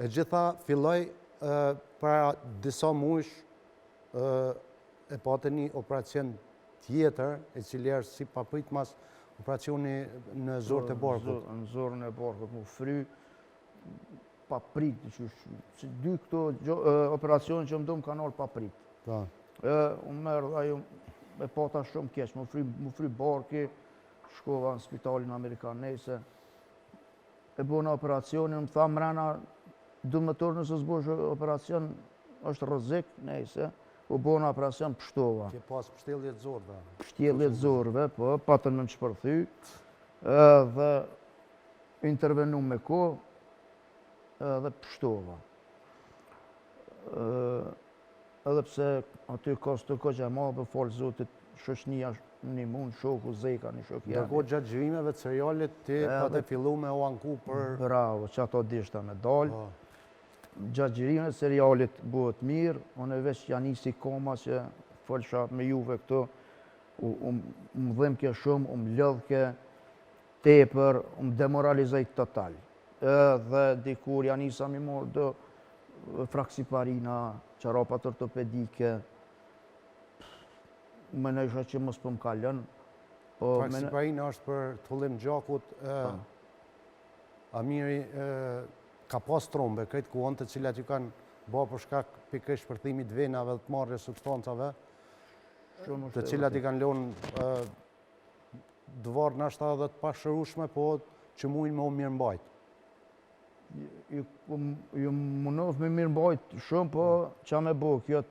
E gjitha filloj para disa muajsh e patë një operacion tjetër, e cili është si papritmas operacioni në zorët e barkut. Në zorën e barkut, mu fry paprit, që dy këto operacione që më do më kanë orë paprit. Unë merë dhe me pata shumë keq, mu fry barki, shkova në spitalin Amerikan nese, e bo në operacionin, më tha mrena, du më tërë nëse s'bosh operacion, është rëzik, nese, u bo në operacion pështova. Ke pas pështjellje të zorëve? Pështjellje të zorëve, po, patën me më shpërthy, dhe intervenu me ko, dhe pështova. Edhe pse aty ka së të ko që e ma, për falë zotit, shoshnia një mund, shoku, zeka, një shok jemi. Ndërkohë gjatë gjërimeve të serialit, ti patë fillu me u anku për... Bravo, që ato dishta me dalë. Gjatë gjërimeve të serialit bëhet mirë, unë e veç janë nisi koma që fëllësha me juve këto, më dhemke shumë, më lëdhke, tepër, më demoralizajt total. Dhe dikur janë nisa mi morë do fraksiparina, qarapat ortopedike, më nësha që mos për më kalën. Fraksiparina është për të hullim gjakut, Amiri ka pas trombe, këtë kuon të cilat ju kanë ba për shkak pikërisht shpërthimit venave dhe të marrje substancave, të cilat i kanë lënë dëvarë nashta dhe të pashërushme, po që mujnë me u mirë mbajt. Ju mundoh me mirë mbajt shumë, po që me bo, kjo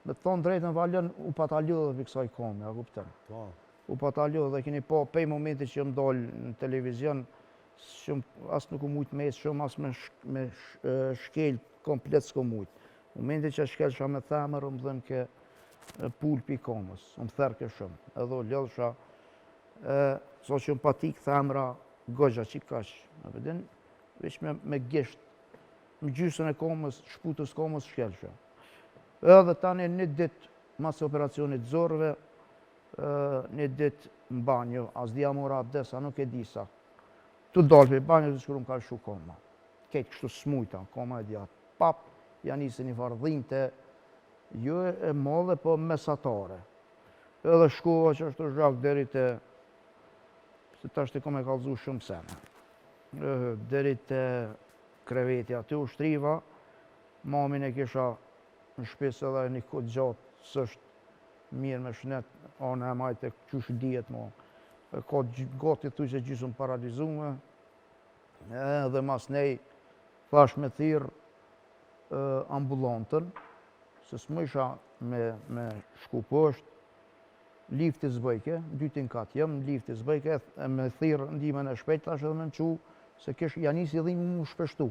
me të thonë drejtën valen, u pataljo dhe për kësaj kome, a kuptem. U pataljo dhe keni po pej momenti që më dollë në televizion, asë nuk u mujtë mes shumë, asë me shkel komplet s'ko mujtë. Momenti që shkel shka me themër, më dhëm ke pulpi komës, më therke shumë. Edhe o lëdhësha, so që më patik themëra, gogja që kash, në vedin, veç me gisht, më gjysën e komës, shputës komës, shkel shumë. Edhe tani një dit mas operacionit zorëve, një dit në banjo, as dhja mora abdesa, nuk e disa. Tu dalë për banjo të shkru më ka shu koma. Ketë kështu smujta, koma e djatë. Pap, janë isë një vardhinte, jo e modhe, po mesatare. Edhe shkova që është të zhak deri të, se ta është të kom e kalzu shumë sene. Deri të kreveti aty u shtriva, mamin e kisha në shpesë edhe një këtë gjatë, së është mirë me shnet, anë e majtë e qysh djetë mo. Ka gati të që gjysëm paralizume, edhe mas nej, thash me thirë ambulantën, se s'më isha me shku poshtë, lifti zbëjke, dytin katë jem, lifti zbëjke, me thirë ndimen e shpejt, thash edhe me në qu, se kish janis i dhimë mu shpeshtu.